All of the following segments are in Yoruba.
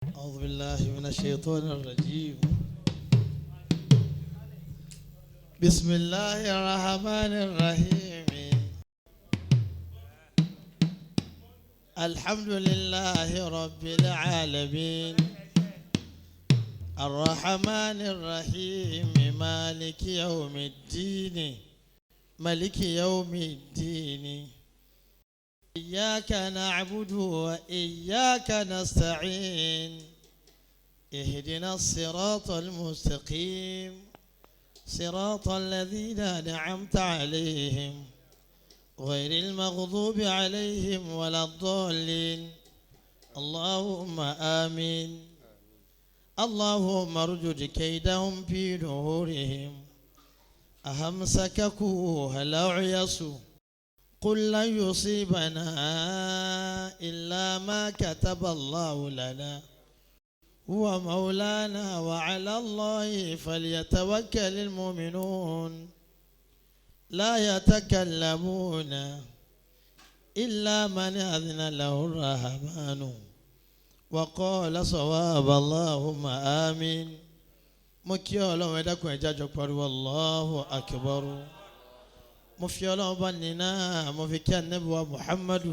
أعوذ بالله من الشيطان الرجيم. بسم الله الرحمن الرحيم. الحمد لله رب العالمين الرحمن الرحيم مالك يوم الدين إياك نعبد وإياك نستعين اهدنا الصراط المستقيم صراط الذين أنعمت عليهم غير المغضوب عليهم ولا الضالين اللهم آمين. اللهم ارجد كيدهم في نهورهم أهمسككوا هل أعيسوا قل لن يصيبنا إلا ما كتب الله لنا هو مولانا وعلى الله فليتوكل المؤمنون. لا يتكلمون إلا من أذن له الرحمن وقال صواب اللهم آمين. مكي الله ودكم إجاجك والله أكبر. مفي الله بنينا مفي كان نبوة محمد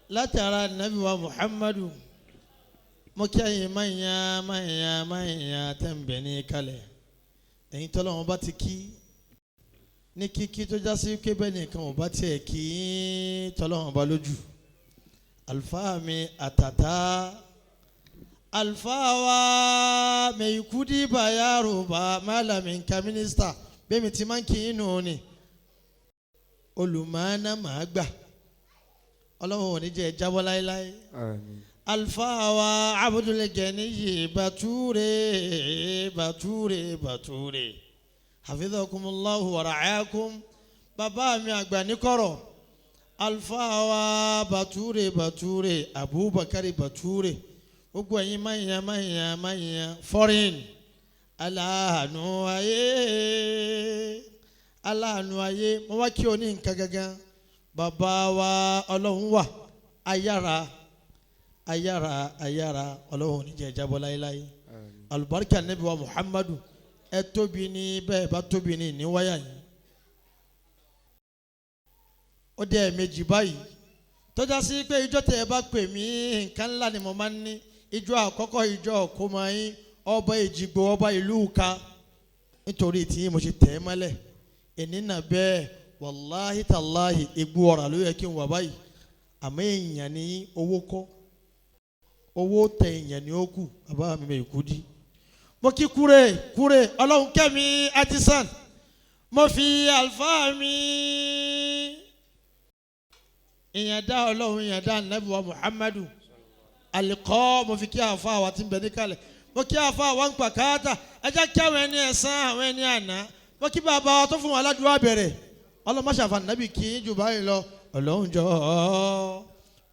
لا ترى النبي محمد مكي مايا تنبني كله إن تلون باتكي ní kíkí tó já sí pé bẹ́ẹ̀ nìkan ò bá tiẹ̀ kí tọ́lọ́run bá lójú. Àlùfáà mi àtàtà àlùfáà wa mẹ̀yìkúdí bàyàrò bá málàmì nǹkan mínísítà bẹ́ẹ̀ mi ti máa ń kí inú ni olùmọ̀ọ́nà màá gbà ọlọ́run ò ní jẹ́ jábọ́ láéláé. Àlùfáà wa Abdul Ganiyi Bature hafidhakumullahu wa ra'akum. Bàbá mi àgbà ní kọ̀rọ̀ Àlùfáà wa Bature Abubakar Bature gbogbo ẹ̀yin máyìyàn foreign aláàánú ayé mo wá kí o ní nǹkan gangan. Bàbá wa ọlọ́run wà ayára ọlọ́run ò ní jẹ́ jábọ́ láéláé. Àlùbáríkà Nábì wa Muhammadu ẹ tóbi ní bẹ́ẹ̀ bá tóbi ní níwáyà yìí. Ó dé ẹ̀ẹ̀mejì báyìí tọ́já sí pé ìjọ tẹ̀ ẹ bá pè mí nǹkan ńlá ni mo máa ń ní. Ìjọ àkọ́kọ́ ìjọ ọ̀kọ́mọyín ọba Èjìgbò ọba ìlú Uka nítorí tí mo ṣe tẹ̀ ẹ́ mọ́lẹ̀ ẹ̀ní nà bẹ́ẹ̀ wàláhì tàláhì egbò ọ̀rà ló yẹ kí n wà báyìí àmọ́ èèyàn ní owó kọ́ owó tẹ èèyàn ní ó kù bàbá mi Mẹ̀yìkúdí. Mo kí kúrè ọlọ́run kẹ́mi artisan mo fi àlùfáà mi ìyàndá ọlọ́run ìyàndá Ànábì wa Muhammadu alikọ́ mo fi kí àfáà wa ti ń bẹ níkàlẹ̀ mo kí àfáà wa ń pa káàtà ẹ jẹ́ kí àwọn ẹni ẹ̀sán àwọn ẹni àná mo kí bàbá wa tó fún wa aládùúgbò bẹ̀rẹ̀ ọlọ́mọṣàfà Ànábì kí jù báyìí lọ ọlọ́run jọ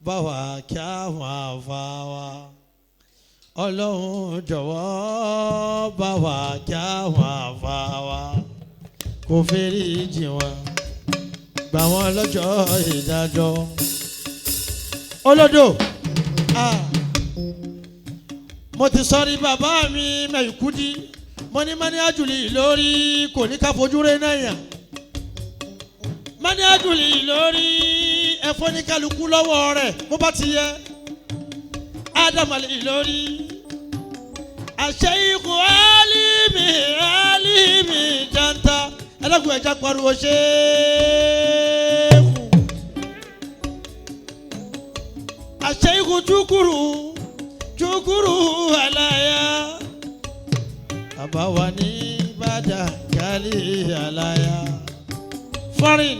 bá wa kí àwọn àfáà wa. Ọlọ́run jọ̀wọ́ bá wa kí àwọn àfà wa kó fèrè jì wọ́n gbà wọ́n lọ́jọ́ ìdájọ́. Olódò mo ti sọrí bàbá mi Mẹ̀yìkúdí mo ní mani àjùlì lórí kò ní ká fojú rẹ̀ náà yàn mani àjùlì lórí ẹ̀fọ́ ní kálukú lọ́wọ́ rẹ̀ bó bá ti yẹ. Adam al-Ilori Aṣẹ́yìnkù Alimi janta ẹlẹ́gùn ẹja pariwo ṣéèkù Aṣẹ́yìnkù Chukuru Alaya bàbá wa ní Bàdà Kálí Alaya foreign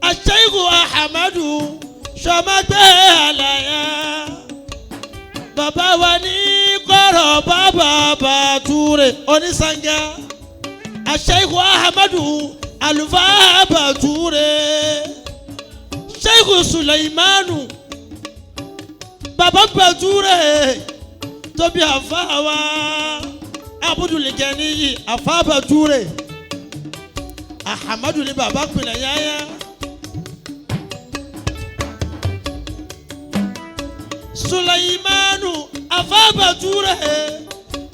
Aṣẹ́yìnkù Ahamadu Sọmagbé Alaya bàbá wa ní kọ̀rọ̀ bàbá Bature onísàngá Aṣẹ́yìnkù Ahamadu àlùfáà Bature Ṣẹ́yìnkù Sulaimanu bàbá Bature tóbi àfáà wa Abdul Ganiyi àfáà Bature Ahamadu ní bàbá pinna yáyá. Sulaimanu afa Bature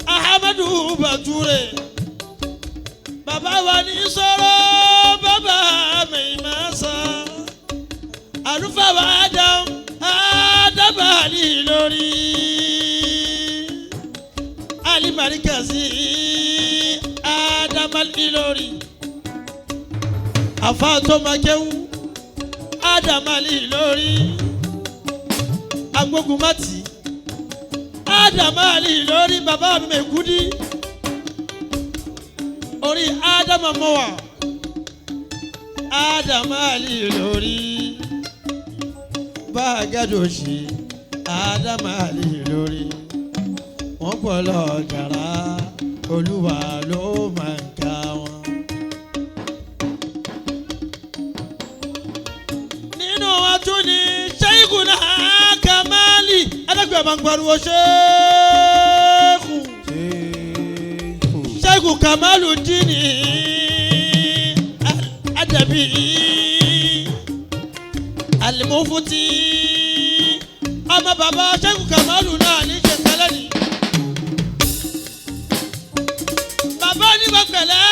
Ahmadu Bature bàbá wa ní sọ̀rọ̀ bàbá mi máa sá àlùfáà wa Adabali lórí alimarikasi Adabali lórí afatomakewu Adamali lórí agbógunmátì Adamali lórí bàbá mi Mekudi orí Adamamowa Adamali lórí bàgàdòsì Adamali lórí wọn pọ̀ lọ jàrá Olúwa ló máa ń ka wọn. nínú wa tún ní Sheikhuna Kamali adágbé máa ń pariwo Sheikhu Kamaluddin Adabi Al-Mufti ọmọ bàbá Sheikhu Kamalu náà ní ṣètẹ́lẹ̀ ni bàbá ní bàpẹ̀lẹ́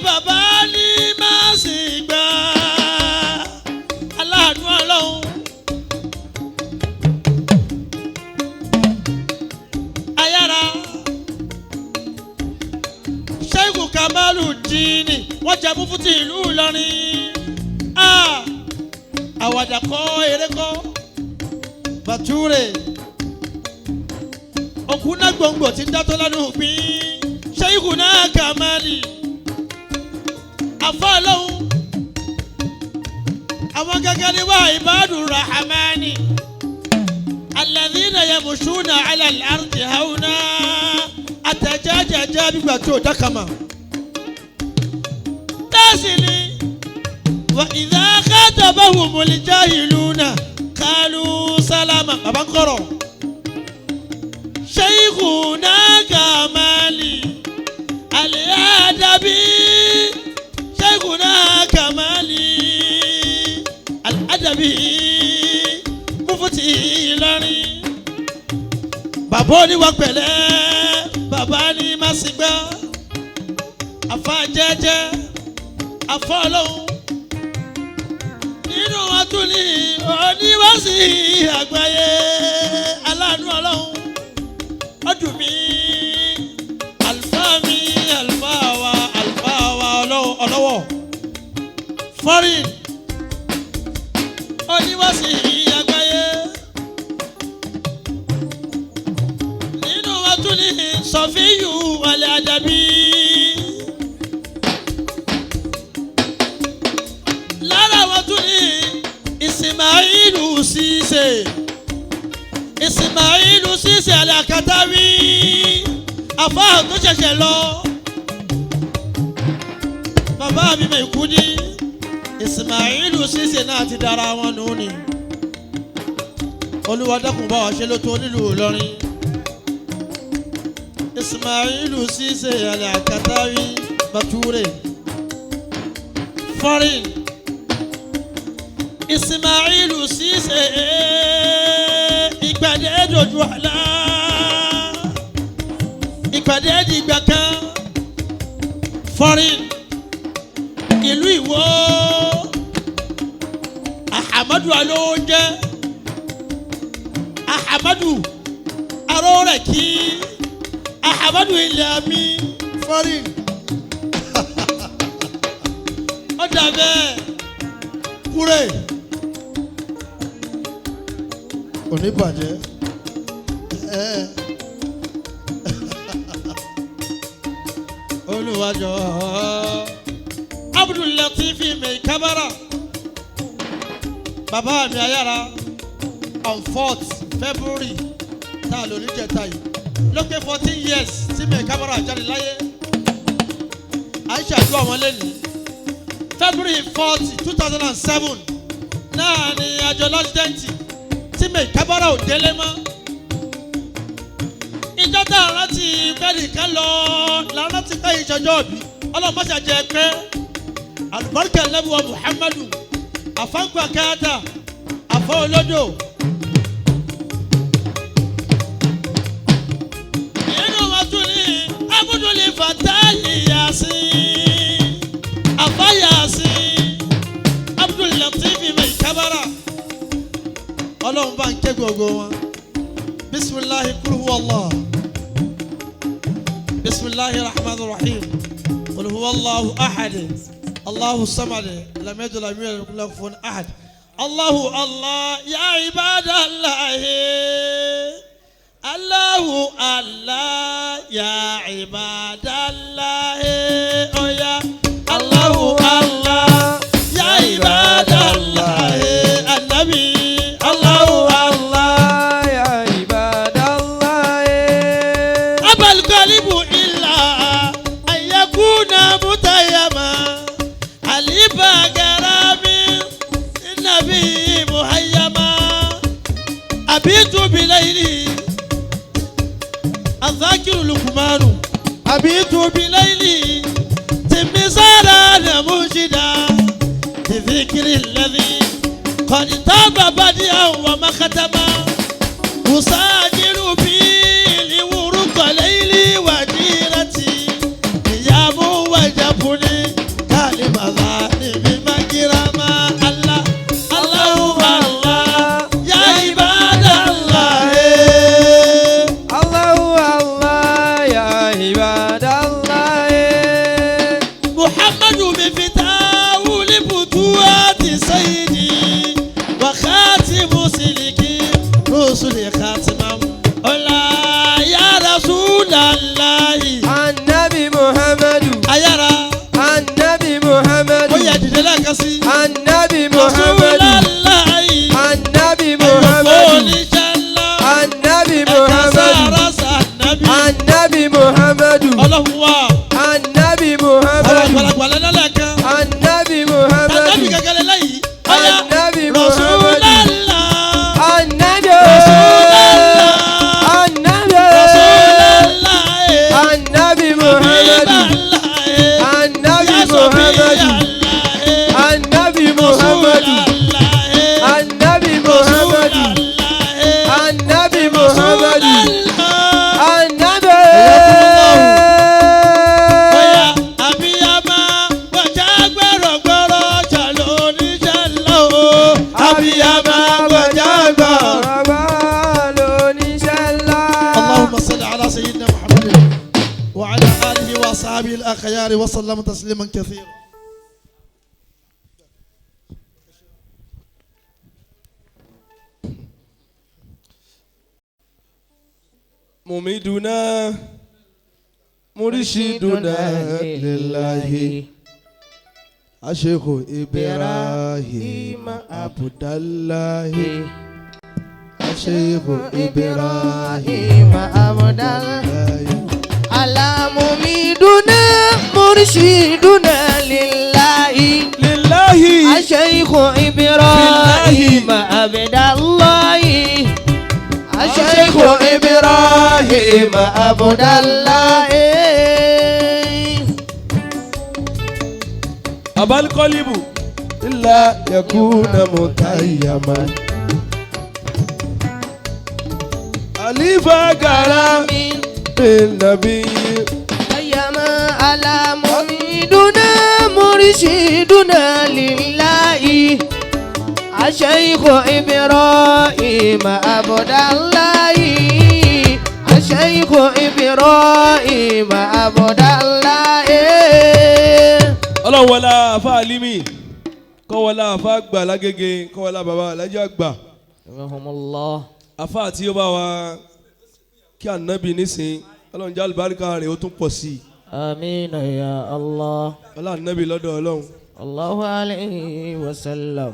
bàbá ní máa sì gbà aláàánú Ọlọ́run ayára Sheikhu Kamaluddin wọ́n jẹ́ Mufti ìlú Ìlọrin àwàdà kọ́ eré kọ́ Bature òkúná gbòǹgbò tí ń dátọ́ lánàá òpin Sheikhuna Kamali afọ́lọ́hún àwọn gẹ́gẹ́ ní wà Ibadur Rahmani alladhina yamshuna ala al-ardi hauna àtẹ̀jẹ́jẹ́jẹ́ gbígbà tó dákàmà dáàsì ni wa idha khatabahumul jahiluna qalu salama bàbá ń kọ̀rọ̀ Sheikhuna Kamali Al-Adabi Sheikhuna Kamali Al-Adabi Mufti Ìlọrin bàbá oníwà pẹ̀lẹ́ bàbá ní màsígbà afá jẹ́jẹ́ afá Ọlọ́run nínú àtúnì oníwàsí àgbáyé aláàánú Ọlọ́run ọdún mi àlùfáà mi àlùfáà wa ọlọ́wọ́ foreign oníwàsí àgbáyé nínú àtúnì Sọfíyù Al-Adabi lára wọn tún ní Ismailu Sise Al-Katawi àfáà tó ṣẹ̀ṣẹ̀ lọ bàbá mi Mekudi Ismailu Sise náà ti dára wọn nù ní Olúwa dákun bá wa ṣe ló tó nílùú Ìlọrin Ismailu Sise Al-Katawi Bature foreign Ismailu Sise ìpàdé dojú àlá ìpàdé dìgbà kan foreign ìlú Ìwó Ahamadu alóúnjẹ Ahamadu arórẹ̀kí Ahamadu ilẹ̀ àmì foreign ọ̀dà bẹ́ẹ̀ kúrè oníbàjẹ́ olùwàjọ Abdul Latif Maikabara bàbá mi ayára on 4th February tá a lò ní jẹta yìí lókè 14 years tí Maikabara jáde láyé àìṣà àdúrà wọn lẹ́nu February 40 2007 náà ni àjọ lọ́sídẹ́ǹtì tí Maikabara ò délé mọ́ ìjọ tá a rántí fẹ́nìkan lọ làwọn ti fẹ́ ìṣọjọ́ òbí ọlọ́mọṣà jẹ pé alùbáríkà lẹ́bùwọ̀ Muhammadu àfáǹkù àkáyàtà àfọ́ olódò ké gbogbo wọn. bisimilahi kul huwa Allah. bisimilahi rahman rahim. kul huwa Allahu ahad. Allahu samad. lam yalid walam yulad walam yakul lahu kufuwan ahad. Allahu Allah ya ibadallahi. Allahu Allah ya ibadallahi. Oh ya Allahu Allah ya ibadallahi. An-Nabi Allahu Allah ya ibadallahi. Abal qalibu illa an yakuna mutayyama. Aliba garami Nabi muhayyama. Abitu bilayli الذاكر لقمان أبيت بليلي تمزارا نموجدا بذكر الذي قد تاب بديا ومختما أساجر به لورق ليلي وديرتي نيام وجبني كلمة ظالم مكرما الله الله الله يا عباد الله محمد بفتاه لفتوات سيدي وخاتم سلكي رسل خاتما الله يا رسول الله النبي محمد أيرا النبي محمد ويا دلك سي النبي رسول محمد الله النبي محمد النبي محمد النبي محمد الله هو النبي محمد النبي محمد النبي رسول محمد الله النبي النبي النبي محمد النبي محمد النبي محمد النبي محمد النبي محمد اللهم صل على سيدنا محمد وعلى آله وأصحابه الأخيار وسلم تسليما كثيرا. مميدنا مرشدنا لله الشيخ إبراهيم عبد الله الشيخ إبراهيم عبد الله على مميدنا مرشدنا لله الشيخ إبراهيم عبد الله الشيخ إبراهيم عبد الله أبا القلب إلا يكون متيما ألف كلام النبي أيما على مميدنا مرشدنا لله الشيخ إبراهيم عبد الله الشيخ إبراهيم عبد الله ọlọ́run wọlá àfa àlímì kọ́ wọlá àfa àgbà lágége kọ́ wọlá bàbá alájà àgbà rahimahumullah àfa àti ó bá wa kí ànábì nísìn ọlọ́run jẹ́ àlùbáríkà rẹ̀ ó tún pọ̀ sí i. amina ya allah ọlá ànábì lọ́dọ̀ ọlọ́run. allahu alayhi wa sallam.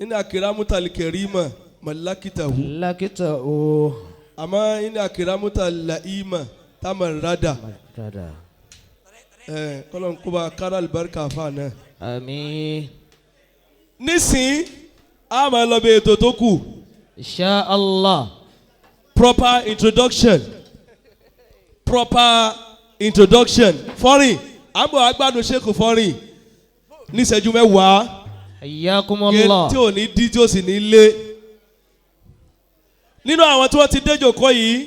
ina akiramuta alikirima malakitahu. lakitahu. àmọ́ ina akiramuta laima tamarada. kọ́lọ́n kó bá kára àlùbáríkà àfa náà. àmín. nísìn a máa lọ bí ètò tó kù. insha allah. proper introduction fọ́rìn àbọ̀ agbádùn ṣèkù fọ́rìn ní ìṣẹ́jú mẹ́wàá. hayyakumullah. tí ò ní dí tí ó sì ní lé. nínú àwọn tí wọ́n ti déjòkó yìí